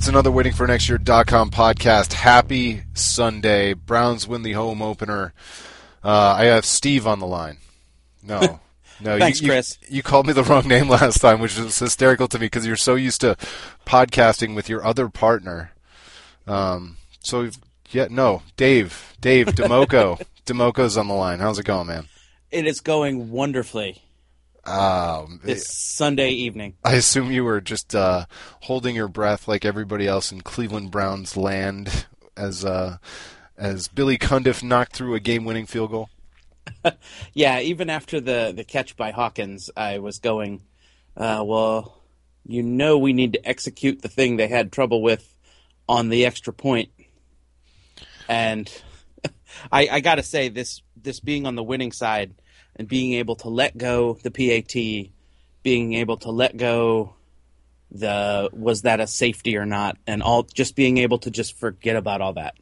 It's another waitingfornextyear.com podcast. Happy Sunday. Browns win the home opener. I have Steve on the line. No. Thanks, Chris. You called me the wrong name last time, which was hysterical to me because you're so used to podcasting with your other partner. Dave Democo. Democo's on the line. How's it going, man? It is going wonderfully. This Sunday evening. I assume you were just holding your breath like everybody else in Cleveland Browns land as Billy Cundiff knocked through a game-winning field goal. Yeah, even after the catch by Hawkins, I was going, we need to execute the thing they had trouble with on the extra point. And I got to say, this being on the winning side and being able to let go the PAT, being able to let go was that a safety or not, and just being able to just forget about all that.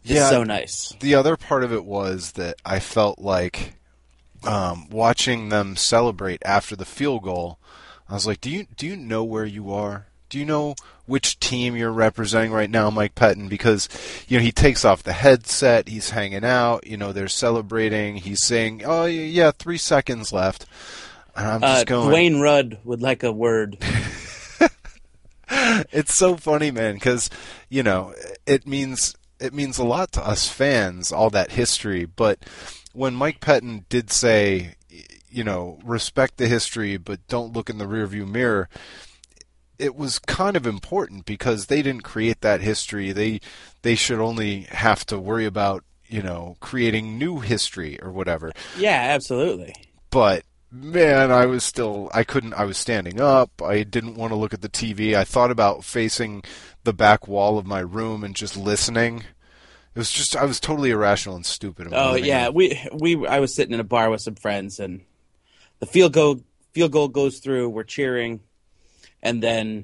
It's so nice. The other part of it was that I felt like watching them celebrate after the field goal, I was like, do you know where you are? Do you know which team you're representing right now, Mike Pettin? Because, he takes off the headset, he's hanging out, they're celebrating, he's saying, oh, yeah, 3 seconds left. And I'm just going... Dwayne Rudd would like a word. It's so funny, man, because, it means a lot to us fans, all that history. But when Mike Pettin did say, respect the history, but don't look in the rearview mirror, it was kind of important because they didn't create that history. They should only have to worry about, creating new history or whatever. Yeah, absolutely. But man, I was standing up. I didn't want to look at the TV. I thought about facing the back wall of my room and just listening. It was just, I was totally irrational and stupid. Oh yeah. I was sitting in a bar with some friends and the field goal goes through. We're cheering. And then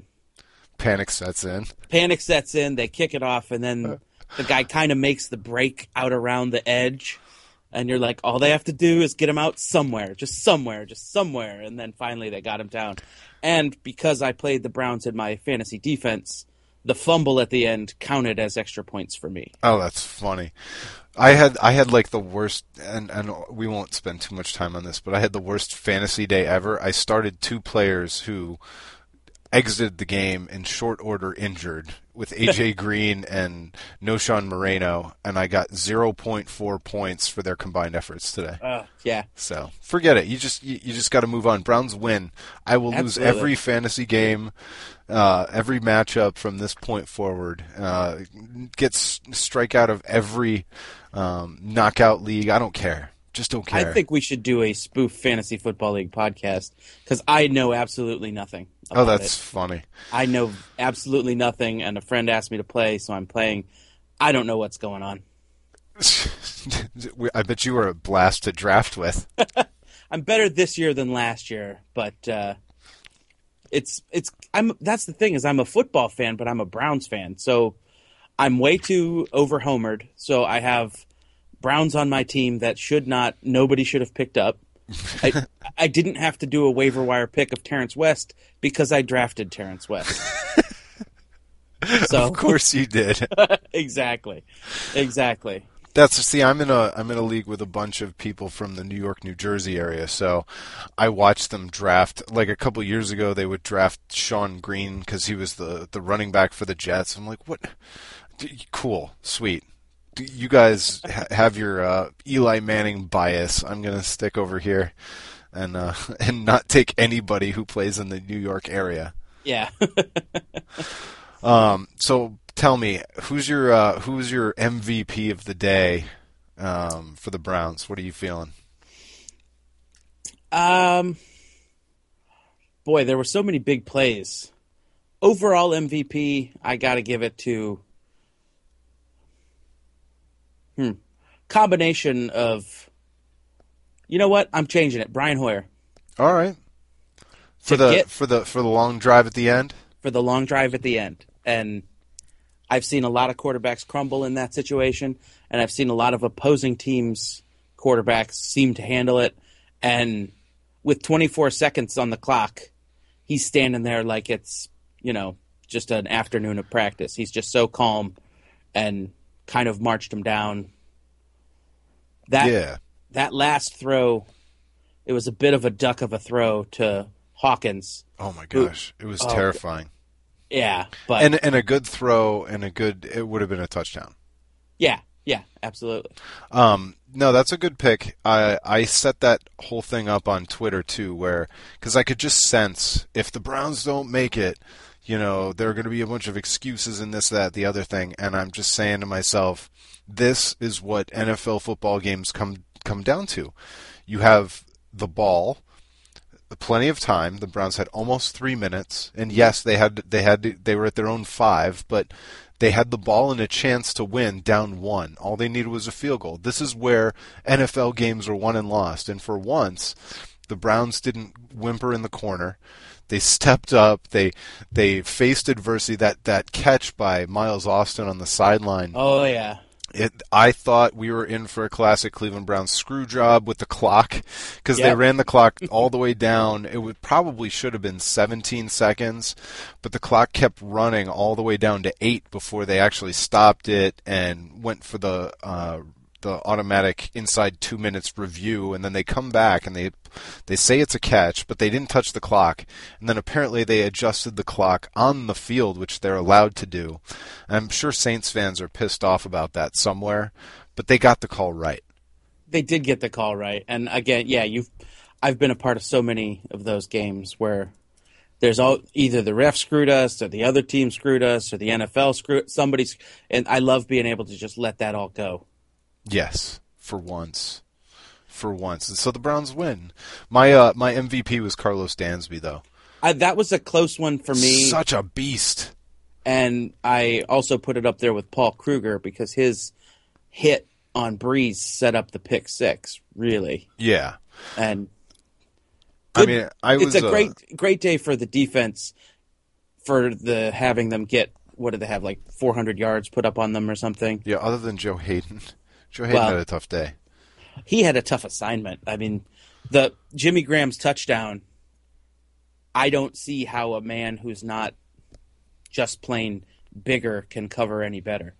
panic sets in. They kick it off, and then the guy kind of makes the break out around the edge. And you're like, all they have to do is get him out somewhere. And then finally they got him down. And because I played the Browns in my fantasy defense, the fumble at the end counted as extra points for me. Oh, that's funny. I had like the worst, and we won't spend too much time on this, but I had the worst fantasy day ever. I started 2 players who exited the game in short order injured with AJ Green and Noshawn Moreno, and I got 0.4 points for their combined efforts today. Yeah. So forget it. You just got to move on. Browns win. I will lose every fantasy game, every matchup from this point forward. Get strike out of every knockout league. I don't care. Just don't care. I think we should do a spoof fantasy football league podcast because I know absolutely nothing. Oh, that's funny. I know absolutely nothing, and a friend asked me to play, so I'm playing. I don't know what's going on. I bet you were a blast to draft with. I'm better this year than last year, but that's the thing is I'm a football fan, but I'm a Browns fan, so I'm way too over-homered. So I have Browns on my team that nobody should have picked up. I didn't have to do a waiver wire pick of Terrence West because I drafted Terrence West. So, of course you did. Exactly. I'm in a league with a bunch of people from the New York, New Jersey area, so I watched them draft. Like a couple years ago, they would draft Sean Green because he was the running back for the Jets. I'm like, what? Cool, sweet. You guys have your Eli Manning bias. I'm gonna stick over here and not take anybody who plays in the New York area. Yeah. So tell me, who's your MVP of the day for the Browns? What are you feeling? Boy, there were so many big plays. Overall MVP, I got to give it to combination of, you know what? I'm changing it. Brian Hoyer. All right. For the long drive at the end? For the long drive at the end. And I've seen a lot of quarterbacks crumble in that situation, and I've seen a lot of opposing teams' quarterbacks seem to handle it. And with 24 seconds on the clock, he's standing there like it's, just an afternoon of practice. He's just so calm and kind of marched him down. That last throw, it was a bit of a duck of a throw to Hawkins. Oh my gosh, it was terrifying. Yeah, but and a good throw and it would have been a touchdown. Yeah, absolutely. No, that's a good pick. I set that whole thing up on Twitter too, because I could just sense if the Browns don't make it, there are going to be a bunch of excuses and this, that, the other thing, and I'm just saying to myself, this is what NFL football games come down to. You have the ball, plenty of time. The Browns had almost 3 minutes, and yes, they were at their own 5, but they had the ball and a chance to win down 1. All they needed was a field goal. This is where NFL games are won and lost, and for once, the Browns didn't whimper in the corner. They stepped up. They faced adversity. That catch by Miles Austin on the sideline. Oh yeah. I thought we were in for a classic Cleveland Browns screw job with the clock, because they ran the clock all the way down. It probably should have been 17 seconds, but the clock kept running all the way down to 8 before they actually stopped it and went for the automatic inside 2 minutes review, and then they come back and they say it's a catch, but they didn't touch the clock, and then apparently they adjusted the clock on the field, which they're allowed to do. And I'm sure Saints fans are pissed off about that somewhere, but they got the call right. They did get the call right, and again, I've been a part of so many of those games where there's either the ref screwed us, or the other team screwed us, or the NFL screwed somebody's, and I love being able to just let that all go. Yes, for once. And so the Browns win. My MVP was Carlos Dansby, though. That was a close one for me. Such a beast. And I also put it up there with Paul Kruger because his hit on Breeze set up the pick six, really. Yeah. And it's a great day for the defense for having them get, what did they have, like 400 yards put up on them or something? Yeah, other than Joe Hayden. Joe Hayden had a tough day. He had a tough assignment. I mean, the Jimmy Graham's touchdown, I don't see how a man who's not just plain bigger can cover any better.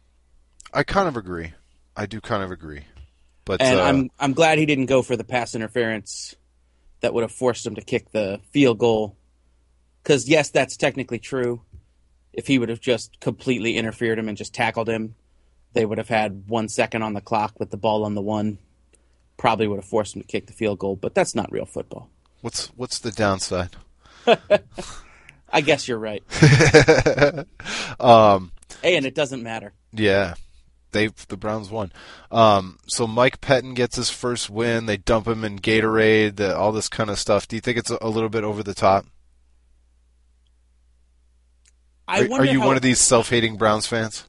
I kind of agree. I do kind of agree. But I'm glad he didn't go for the pass interference that would have forced him to kick the field goal. Because, yes, that's technically true. If he would have just completely interfered him and just tackled him, they would have had 1 second on the clock with the ball on the 1. Probably would have forced him to kick the field goal, but that's not real football. What's the downside? I guess you're right. Hey, and it doesn't matter. Yeah. The Browns won. So Mike Pettin gets his first win. They dump him in Gatorade, all this kind of stuff. Do you think it's a little bit over the top? Are you one of these self-hating Browns fans?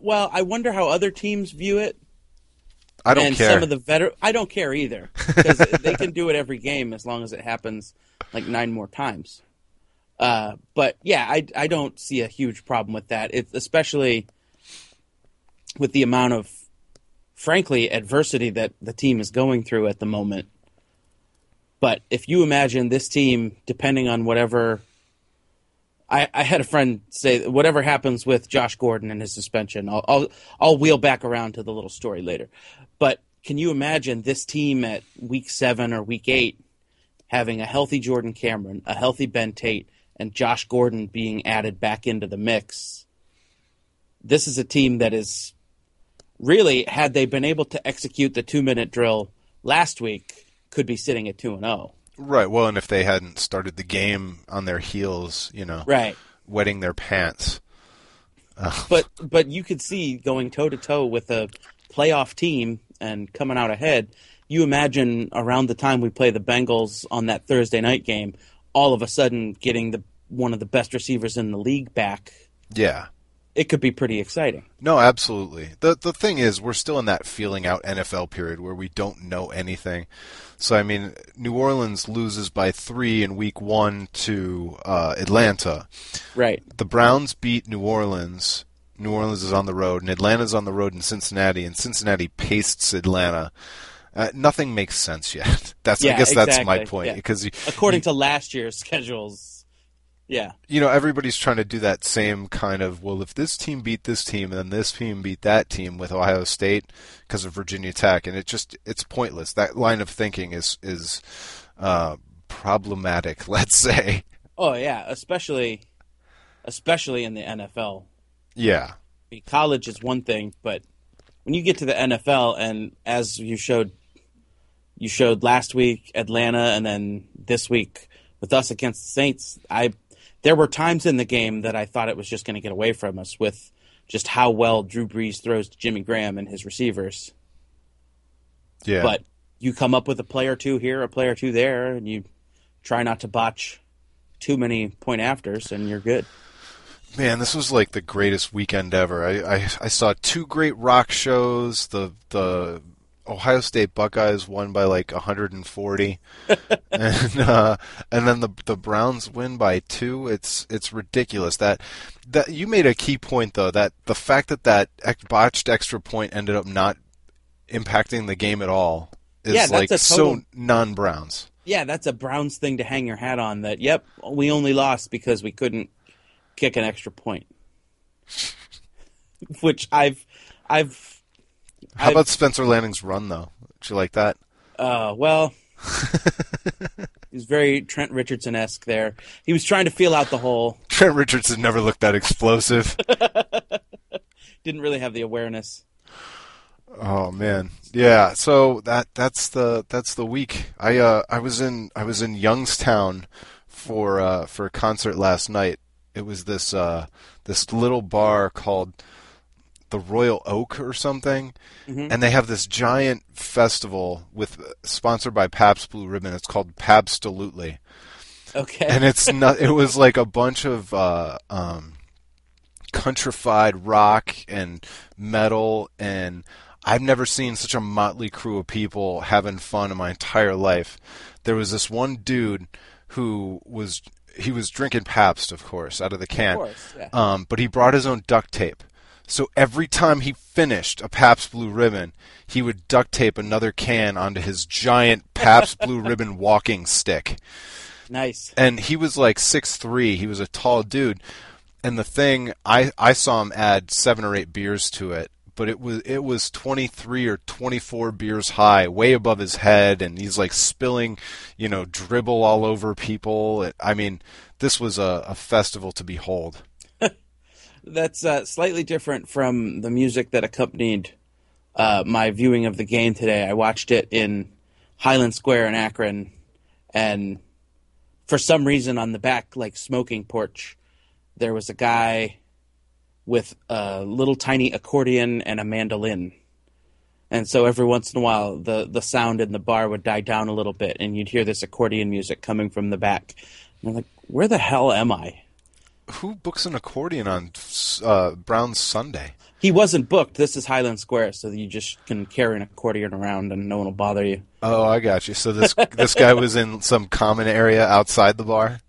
Well, I wonder how other teams view it. I don't care. Some of the I don't care either, because they can do it every game as long as it happens like 9 more times. But yeah, I don't see a huge problem with that. Especially with the amount of, frankly, adversity that the team is going through at the moment. But if you imagine this team, depending on whatever, I had a friend say, whatever happens with Josh Gordon and his suspension, I'll wheel back around to the little story later. But can you imagine this team at week 7 or week 8 having a healthy Jordan Cameron, a healthy Ben Tate, and Josh Gordon being added back into the mix? This is a team that is really, had they been able to execute the 2-minute drill last week, could be sitting at 2-0. Right. Well, and if they hadn't started the game on their heels, right, wetting their pants. But you could see going toe-to-toe with a playoff team and coming out ahead. You imagine around the time we play the Bengals on that Thursday night game, all of a sudden getting one of the best receivers in the league back. Yeah. It could be pretty exciting. No, absolutely. The thing is, we're still in that feeling out NFL period where we don't know anything. So, I mean, New Orleans loses by 3 in week 1 to Atlanta. Right. The Browns beat New Orleans. New Orleans is on the road, and Atlanta's on the road in Cincinnati, and Cincinnati pastes Atlanta. Nothing makes sense yet. I guess exactly. That's my point. Yeah. Because according to last year's schedules, Yeah. Everybody's trying to do that same kind of, well, if this team beat this team and then this team beat that team with Ohio State because of Virginia Tech, and it's pointless. That line of thinking is problematic, let's say. Oh yeah, especially in the NFL. Yeah. College is one thing, but when you get to the NFL, and as you showed last week Atlanta, and then this week with us against the Saints, there were times in the game that I thought it was just going to get away from us with just how well Drew Brees throws to Jimmy Graham and his receivers. Yeah. But you come up with a play or two here, a play or two there, and you try not to botch too many point afters, and you're good. Man, this was like the greatest weekend ever. I saw two great rock shows. The Ohio State Buckeyes won by like 140, and then the Browns win by 2. It's ridiculous. That you made a key point though, that the fact that botched extra point ended up not impacting the game at all is like so non-Browns. Yeah, that's a Browns thing to hang your hat on. That yep, we only lost because we couldn't kick an extra point. Which How about Spencer Lanning's run, though? Did you like that? Well, he was very Trent Richardson-esque there. He was trying to feel out the hole. Trent Richardson never looked that explosive. Didn't really have the awareness. Oh man, yeah. So that's the week. I was in Youngstown for a concert last night. It was this little bar called the Royal Oak or something, and they have this giant festival sponsored by Pabst Blue Ribbon. It's called Pabst-Alutely. Okay. And it was like a bunch of countrified rock and metal, and I've never seen such a motley crew of people having fun in my entire life. There was this one dude who was drinking Pabst, of course, out of the can. Of course, yeah. But he brought his own duct tape. So every time he finished a Pabst Blue Ribbon, he would duct tape another can onto his giant Pabst Blue Ribbon walking stick. Nice. And he was like 6'3". He was a tall dude. And the thing, I saw him add 7 or 8 beers to it, but it was 23 or 24 beers high, way above his head, and he's like spilling, dribble all over people. I mean, this was a festival to behold. That's slightly different from the music that accompanied my viewing of the game today. I watched it in Highland Square in Akron, and for some reason on the back, like, smoking porch, there was a guy with a little tiny accordion and a mandolin. And so every once in a while, the sound in the bar would die down a little bit, and you'd hear this accordion music coming from the back. And I'm like, where the hell am I? Who books an accordion on Brown's Sunday? He wasn't booked. This is Highland Square, so you just can carry an accordion around and no one will bother you. Oh, I got you. So this guy was in some common area outside the bar?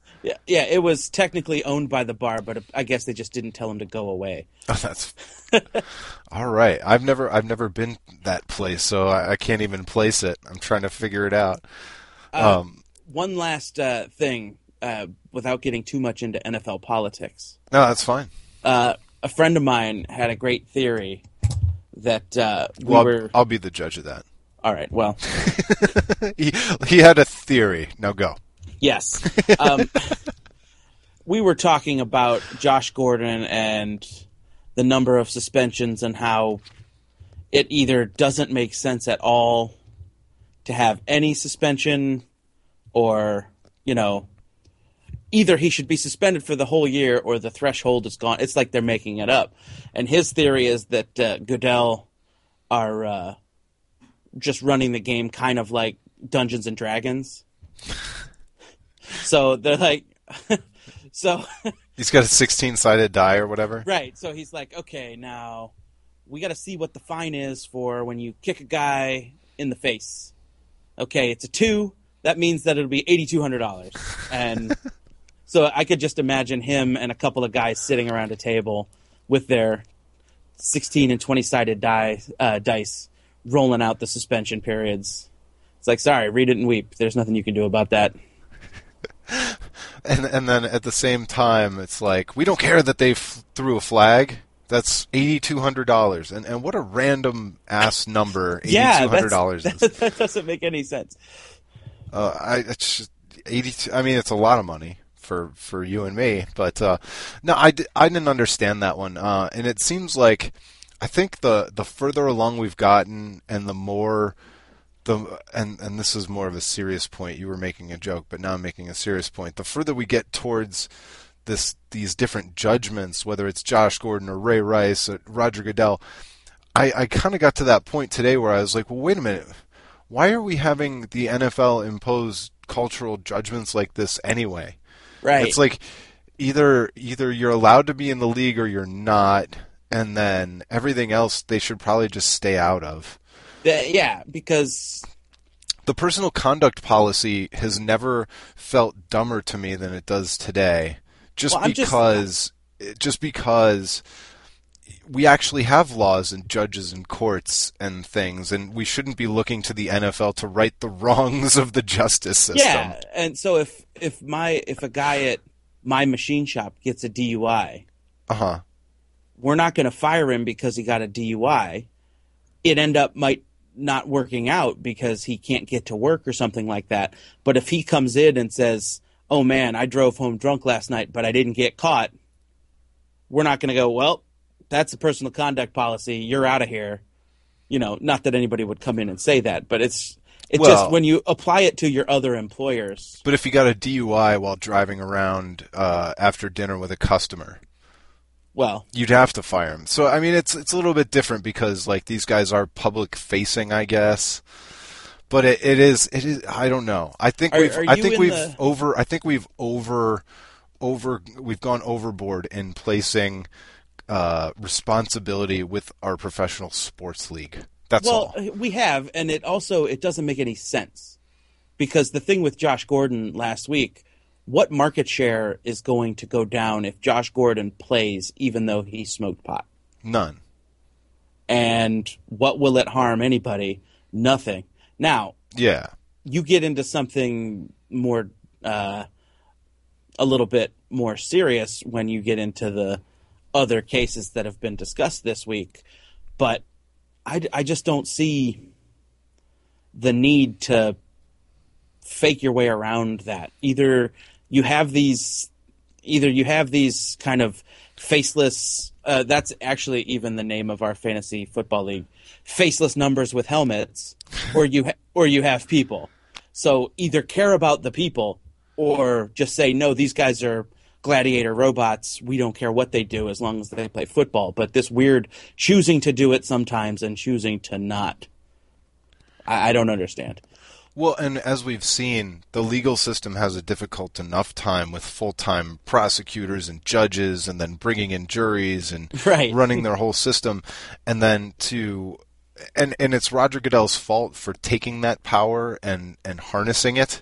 Yeah, it was technically owned by the bar, but I guess they just didn't tell him to go away. Oh, that's all right. I've never been that place, so I can't even place it. I'm trying to figure it out. One last thing, without getting too much into NFL politics. No, that's fine. A friend of mine had a great theory that I'll be the judge of that. All right. Well, he had a theory. Now go. Yes. We were talking about Josh Gordon and the number of suspensions and how it either doesn't make sense at all to have any suspension or, either he should be suspended for the whole year or the threshold is gone. It's like they're making it up. And his theory is that Goodell are just running the game kind of like Dungeons and Dragons. So they're like, he's got a 16-sided die or whatever. Right. So he's like, okay, now we got to see what the fine is for when you kick a guy in the face. Okay, it's a 2. That means that it'll be $8,200. And so I could just imagine him and a couple of guys sitting around a table with their 16 and 20-sided dice rolling out the suspension periods. It's like, sorry, read it and weep. There's nothing you can do about that. And then at the same time, it's like we don't care that they threw a flag. That's $8,200, and what a random ass number. $8,200 is. That doesn't make any sense. It's just 82. I mean, it's a lot of money for you and me, but no, I didn't understand that one. And it seems like I think the further along we've gotten, and the more and this is more of a serious point. You were making a joke, but now I'm making a serious point. The further we get towards these different judgments, whether it's Josh Gordon or Ray Rice or Roger Goodell, I kind of got to that point today where I was like, well, wait a minute. Why are we having the NFL impose cultural judgments like this anyway? Right. It's like either you're allowed to be in the league or you're not, and then everything else they should probably just stay out of. Yeah, because the personal conduct policy has never felt dumber to me than it does today. Just because we actually have laws and judges and courts and things, and we shouldn't be looking to the NFL to right the wrongs of the justice system. Yeah, and so if a guy at my machine shop gets a DUI, we're not going to fire him because he got a DUI. It might not working out because he can't get to work or something like that. But if he comes in and says, "Oh man, I drove home drunk last night, but I didn't get caught," we're not going to go, "Well, that's a personal conduct policy. You're out of here." You know, not that anybody would come in and say that, but it's just when you apply it to your other employers. But if you got a DUI while driving around after dinner with a customer, well, you'd have to fire him. So I mean, it's a little bit different because like these guys are public facing, I guess. But it is. I don't know. I think we've gone overboard in placing responsibility with our professional sports league. That's all. Well, we have, and it doesn't make any sense because the thing with Josh Gordon last week, what market share is going to go down if Josh Gordon plays even though he smoked pot? None. And what will it harm anybody? Nothing. Now, yeah, you get into something more, a little bit more serious when you get into the other cases that have been discussed this week. But I just don't see the need to fake your way around that. Either you have these kind of faceless. That's actually even the name of our fantasy football league. Faceless numbers with helmets, or you have people. So either care about the people, or just say no. These guys are gladiator robots. We don't care what they do as long as they play football. But this weird choosing to do it sometimes and choosing to not, I don't understand. Well, and as we've seen, the legal system has a difficult enough time with full-time prosecutors and judges and then bringing in juries and running their whole system. And then and it's Roger Goodell's fault for taking that power and harnessing it.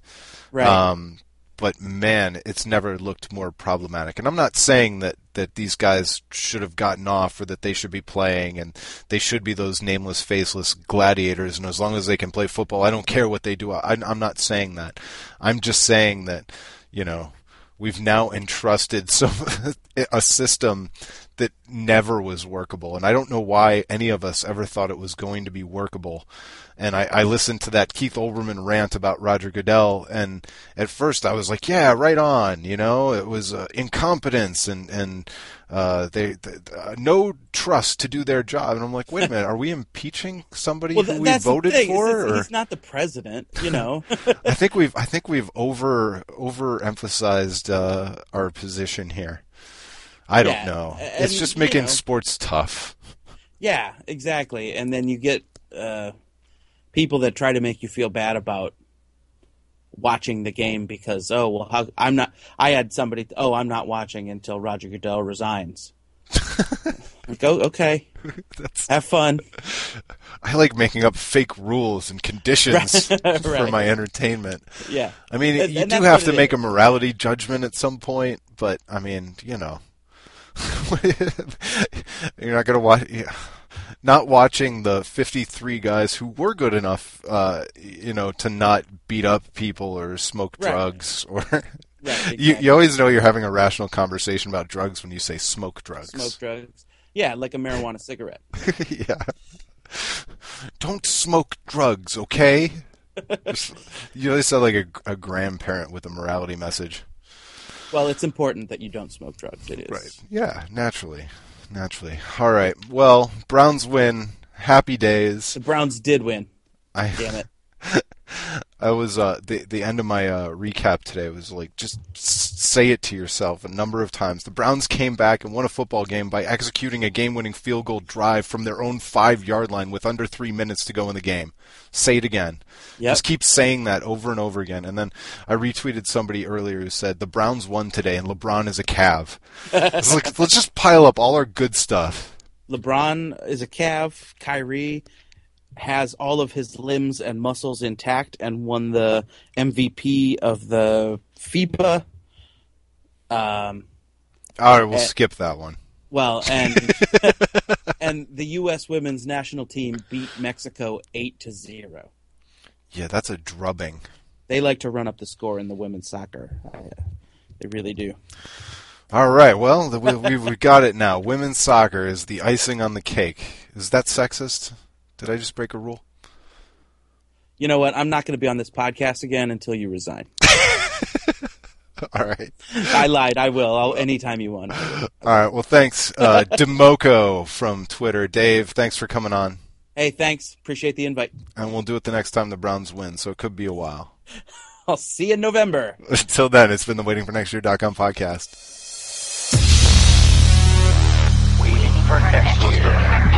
Right. But man, it's never looked more problematic. And I'm not saying that these guys should have gotten off or that they should be playing and they should be those nameless, faceless gladiators. And as long as they can play football, I don't care what they do. I'm not saying that. I'm just saying that, we've now entrusted a system that never was workable. And I don't know why any of us ever thought it was going to be workable. And I listened to that Keith Olbermann rant about Roger Goodell, and at first I was like, yeah, right on, it was incompetence and they no trust to do their job. And I'm like, wait a minute, are we impeaching somebody who we voted for? He's not the president, I think we've overemphasized our position here. I don't know. It's just making sports tough. Yeah, exactly. And then you get people that try to make you feel bad about watching the game because, I'm not watching until Roger Goodell resigns. Okay. Have fun. I like making up fake rules and conditions for my entertainment. Yeah. I mean, you do have to make a morality judgment at some point, but I mean, you're not going to watch. Yeah. Not watching the 53 guys who were good enough, to not beat up people or smoke drugs or. Right, You exactly. always know you're having a rational conversation about drugs when you say smoke drugs. Smoke drugs. Yeah, like a marijuana cigarette. Yeah. Don't smoke drugs, okay? You always sound like a grandparent with a morality message. Well, it's important that you don't smoke drugs. It is. Right. Yeah, naturally. Naturally. All right. Well, Browns win. Happy days. The Browns did win. I Damn it. I was the end of my recap today was like just say it to yourself a number of times. The Browns came back and won a football game by executing a game-winning field goal drive from their own 5-yard line with under 3 minutes to go in the game. Say it again. Yep. Just keep saying that over and over again. And then I retweeted somebody earlier who said the Browns won today and LeBron is a Cav. It's like let's just pile up all our good stuff. LeBron is a Cav. Kyrie has all of his limbs and muscles intact and won the MVP of the FIBA. All right, we'll skip that one. Well, and and the U.S. women's national team beat Mexico 8-0. Yeah, that's a drubbing. They like to run up the score in the women's soccer. They really do. All right, well, we got it now. Women's soccer is the icing on the cake. Is that sexist? Did I just break a rule? You know what? I'm not going to be on this podcast again until you resign. All right. I lied. I will. Anytime you want. All right, well, thanks. Demoko from Twitter. Dave, thanks for coming on. Hey, thanks. Appreciate the invite. And we'll do it the next time the Browns win, so it could be a while. I'll see you in November. Until then, it's been the WaitingForNextYear.com podcast. Waiting for next year.